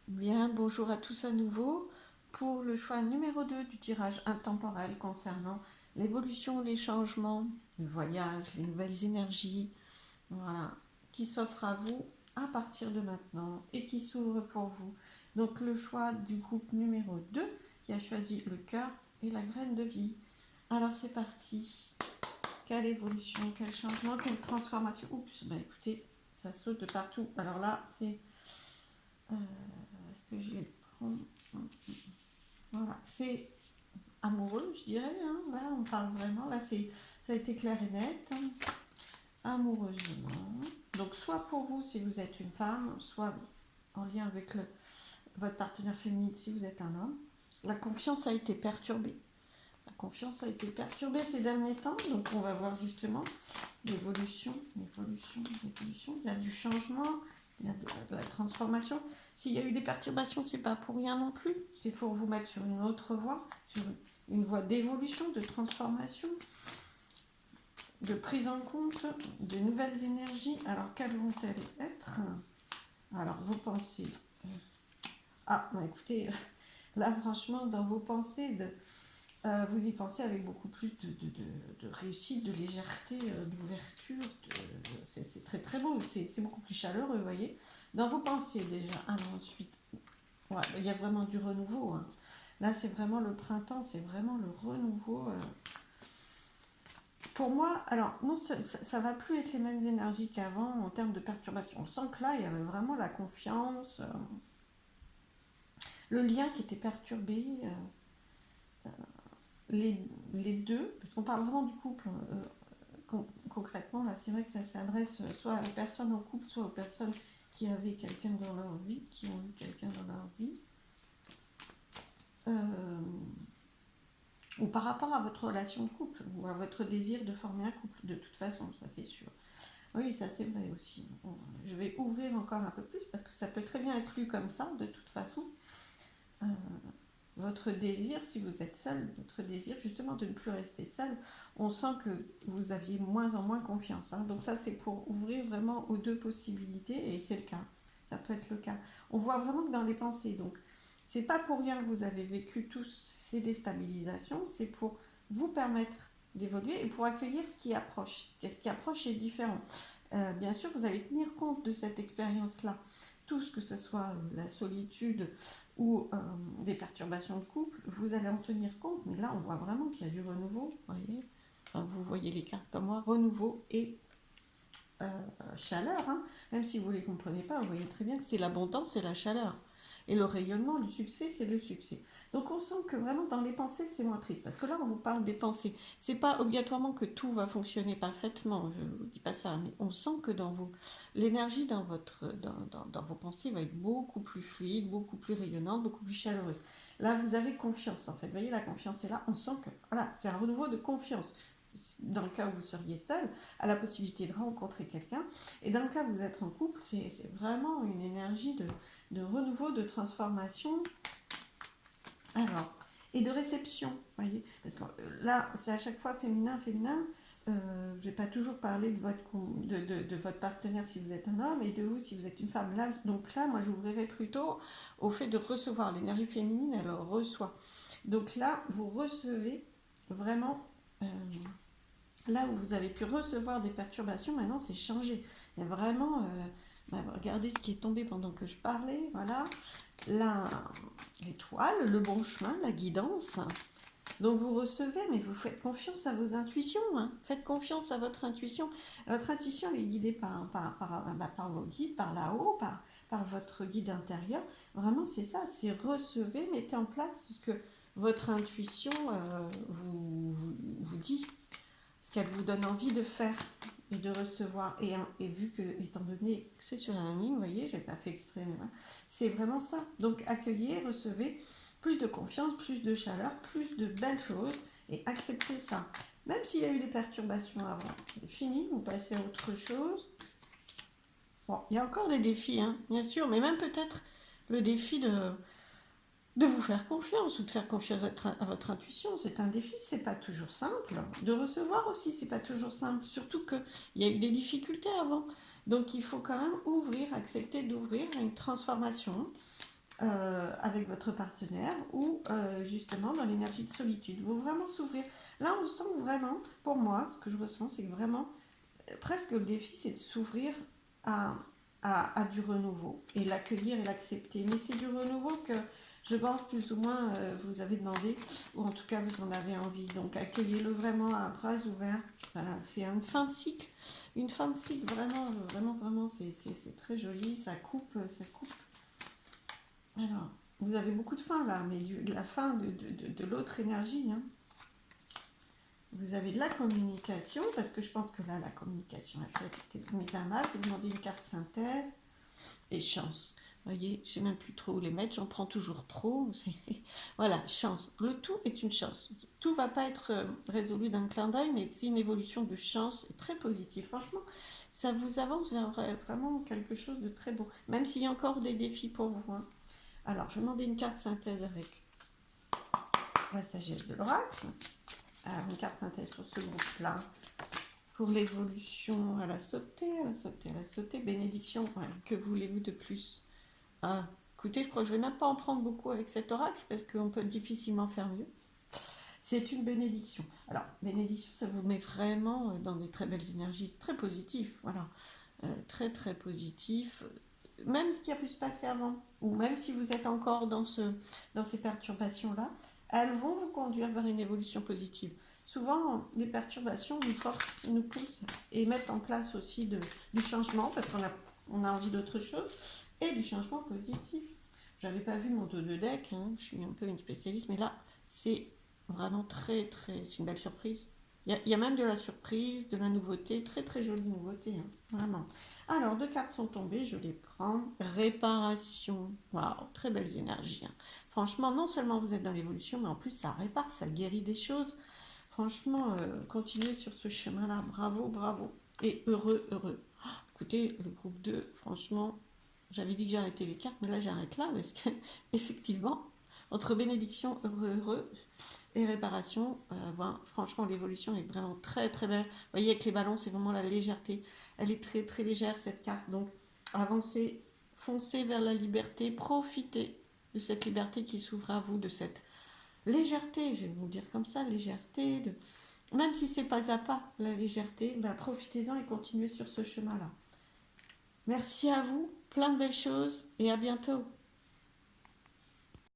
Bien, bonjour à tous à nouveau pour le choix numéro 2 du tirage intemporel concernant l'évolution, les changements, le voyage, les nouvelles énergies, voilà, qui s'offrent à vous à partir de maintenant et qui s'ouvrent pour vous. Donc le choix du groupe numéro 2 qui a choisi le cœur et la graine de vie. Alors c'est parti. Quelle évolution, quel changement, quelle transformation. Oups, bah écoutez, ça saute de partout. Alors là, c'est... est-ce que je les prends? Voilà, c'est amoureux, je dirais. Hein. Là, on parle vraiment. Là, ça a été clair et net. Hein. Amoureusement. Donc, soit pour vous, si vous êtes une femme, soit en lien avec votre partenaire féminin, si vous êtes un homme. La confiance a été perturbée. La confiance a été perturbée ces derniers temps. Donc, on va voir justement l'évolution, l'évolution, l'évolution. Il y a du changement, il y a de la transformation. S'il y a eu des perturbations, c'est pas pour rien non plus. C'est pour vous mettre sur une autre voie, sur une voie d'évolution, de transformation, de prise en compte de nouvelles énergies. Alors, quelles vont-elles être? Alors, vos pensées. Ah, bah écoutez, là, franchement, dans vos pensées, vous y pensez avec beaucoup plus de réussite, de légèreté, d'ouverture. C'est très très beau, c'est beaucoup plus chaleureux, vous voyez. Dans vos pensées déjà. Ah non, ensuite, ouais, il y a vraiment du renouveau. Hein. Là, c'est vraiment le printemps, c'est vraiment le renouveau. Pour moi, alors, non, ça va plus être les mêmes énergies qu'avant en termes de perturbation. On sent que là, il y avait vraiment la confiance, le lien qui était perturbé. Les deux, parce qu'on parle vraiment du couple, concrètement, là, c'est vrai que ça s'adresse soit aux personnes en couple, soit aux personnes qui avaient quelqu'un dans leur vie, qui ont eu quelqu'un dans leur vie. Euh, ou par rapport à votre relation de couple, ou à votre désir de former un couple, de toute façon, ça c'est sûr. Oui, ça c'est vrai aussi. Je vais ouvrir encore un peu plus, parce que ça peut très bien être lu comme ça, de toute façon. Euh, Votre désir, si vous êtes seul, votre désir justement de ne plus rester seul, on sent que vous aviez moins en moins confiance. Hein. Donc ça, c'est pour ouvrir vraiment aux deux possibilités, et c'est le cas. Ça peut être le cas. On voit vraiment que dans les pensées, donc c'est pas pour rien que vous avez vécu tous ces déstabilisations, c'est pour vous permettre d'évoluer et pour accueillir ce qui approche. Ce qui approche est différent. Bien sûr, vous allez tenir compte de cette expérience-là. Tout ce que ce soit la solitude, ou des perturbations de couple, vous allez en tenir compte, mais là on voit vraiment qu'il y a du renouveau, vous voyez, enfin, vous voyez les cartes comme moi, renouveau et chaleur, hein. Même si vous ne les comprenez pas, vous voyez très bien que c'est l'abondance et la chaleur. Et le rayonnement, le succès, c'est le succès. Donc on sent que vraiment dans les pensées, c'est moins triste. Parce que là, on vous parle des pensées. C'est pas obligatoirement que tout va fonctionner parfaitement, je ne vous dis pas ça, mais on sent que dans vos... l'énergie dans vos pensées va être beaucoup plus fluide, beaucoup plus rayonnante, beaucoup plus chaleureuse. Là, vous avez confiance en fait. Vous voyez, la confiance est là. On sent que voilà, c'est un renouveau de confiance. Dans le cas où vous seriez seul, à la possibilité de rencontrer quelqu'un. Et dans le cas où vous êtes en couple, c'est vraiment une énergie de renouveau, de transformation. Alors, et de réception, voyez. Parce que là, c'est à chaque fois féminin, féminin. Je ne vais pas toujours parler de votre partenaire si vous êtes un homme et de vous si vous êtes une femme. Là, donc là, moi, j'ouvrirai plutôt au fait de recevoir. L'énergie féminine, elle reçoit. Donc là, vous recevez vraiment là où vous avez pu recevoir des perturbations, maintenant c'est changé. Il y a vraiment, regardez ce qui est tombé pendant que je parlais, voilà, l'étoile, le bon chemin, la guidance. Donc vous recevez, mais vous faites confiance à vos intuitions, hein. Faites confiance à votre intuition. Votre intuition elle est guidée par vos guides, par là-haut, par votre guide intérieur. Vraiment c'est ça, c'est recevez, mettez en place ce que votre intuition vous dit, ce qu'elle vous donne envie de faire et de recevoir. Et vu que, étant donné que c'est sur la même ligne, vous voyez, je n'ai pas fait exprès, mais voilà, c'est vraiment ça. Donc accueillez, recevez plus de confiance, plus de chaleur, plus de belles choses et acceptez ça. Même s'il y a eu des perturbations avant, c'est fini, vous passez à autre chose. Bon, il y a encore des défis, hein, bien sûr, mais même peut-être le défi de vous faire confiance ou de faire confiance à votre intuition. C'est un défi, c'est pas toujours simple. De recevoir aussi, c'est pas toujours simple. Surtout qu'il y a eu des difficultés avant. Donc il faut quand même ouvrir, accepter d'ouvrir à une transformation. avec votre partenaire ou justement dans l'énergie de solitude. Vous vraiment s'ouvrir. Là, on sent vraiment, pour moi, ce que je ressens, c'est que vraiment, presque le défi, c'est de s'ouvrir à, à du renouveau et l'accueillir et l'accepter. Mais c'est du renouveau que je pense plus ou moins vous avez demandé, ou en tout cas vous en avez envie. Donc accueillez-le vraiment à bras ouverts. Voilà, c'est une fin de cycle vraiment, vraiment, vraiment, c'est très joli, ça coupe, ça coupe. Alors, vous avez beaucoup de fin là, mais la fin de l'autre énergie, hein. Vous avez de la communication, parce que je pense que là, la communication a peut-être été mise à mal. Vous demandez une carte synthèse et chance. Vous voyez, je ne sais même plus trop où les mettre, j'en prends toujours trop. Voilà, chance. Le tout est une chance. Tout ne va pas être résolu d'un clin d'œil, mais c'est une évolution de chance très positive. Franchement, ça vous avance vers vraiment quelque chose de très beau, même s'il y a encore des défis pour vous, hein. Alors, je vais demander une carte synthèse avec la sagesse de l'oracle. Alors, une carte synthèse sur ce groupe-là. Pour l'évolution, elle a sauté, elle a sauté, elle a sauté. Bénédiction, ouais. Que voulez-vous de plus? Ah, écoutez, je crois que je ne vais même pas en prendre beaucoup avec cet oracle parce qu'on peut difficilement faire mieux. C'est une bénédiction. Alors, bénédiction, ça vous met vraiment dans des très belles énergies. C'est très positif, voilà. Très, très positif. Même ce qui a pu se passer avant, ou même si vous êtes encore dans ces perturbations-là, elles vont vous conduire vers une évolution positive. Souvent, les perturbations nous forcent, nous poussent et mettent en place aussi du changement parce on a envie d'autre chose et du changement positif. J'avais pas vu mon dos de deck, hein, je suis un peu une spécialiste, mais là, c'est vraiment très, très. C'est une belle surprise. Il y a même de la surprise, de la nouveauté, très très jolie nouveauté, hein, vraiment. Alors, deux cartes sont tombées, je les prends. Réparation. Waouh, très belles énergies, hein. Franchement, non seulement vous êtes dans l'évolution, mais en plus ça répare, ça guérit des choses. Franchement, continuez sur ce chemin-là. Bravo, bravo. Et heureux, heureux. Oh, écoutez, le groupe 2, franchement, j'avais dit que j'arrêtais les cartes, mais là j'arrête là, parce que, effectivement, entre bénédiction, heureux, heureux, et réparation, voilà, franchement, l'évolution est vraiment très, très belle. Vous voyez, avec les ballons, c'est vraiment la légèreté. Elle est très, très légère, cette carte. Donc, avancez, foncez vers la liberté, profitez de cette liberté qui s'ouvre à vous, de cette légèreté, je vais vous dire comme ça, légèreté, même si c'est pas à pas, la légèreté, ben, profitez-en et continuez sur ce chemin-là. Merci à vous, plein de belles choses et à bientôt.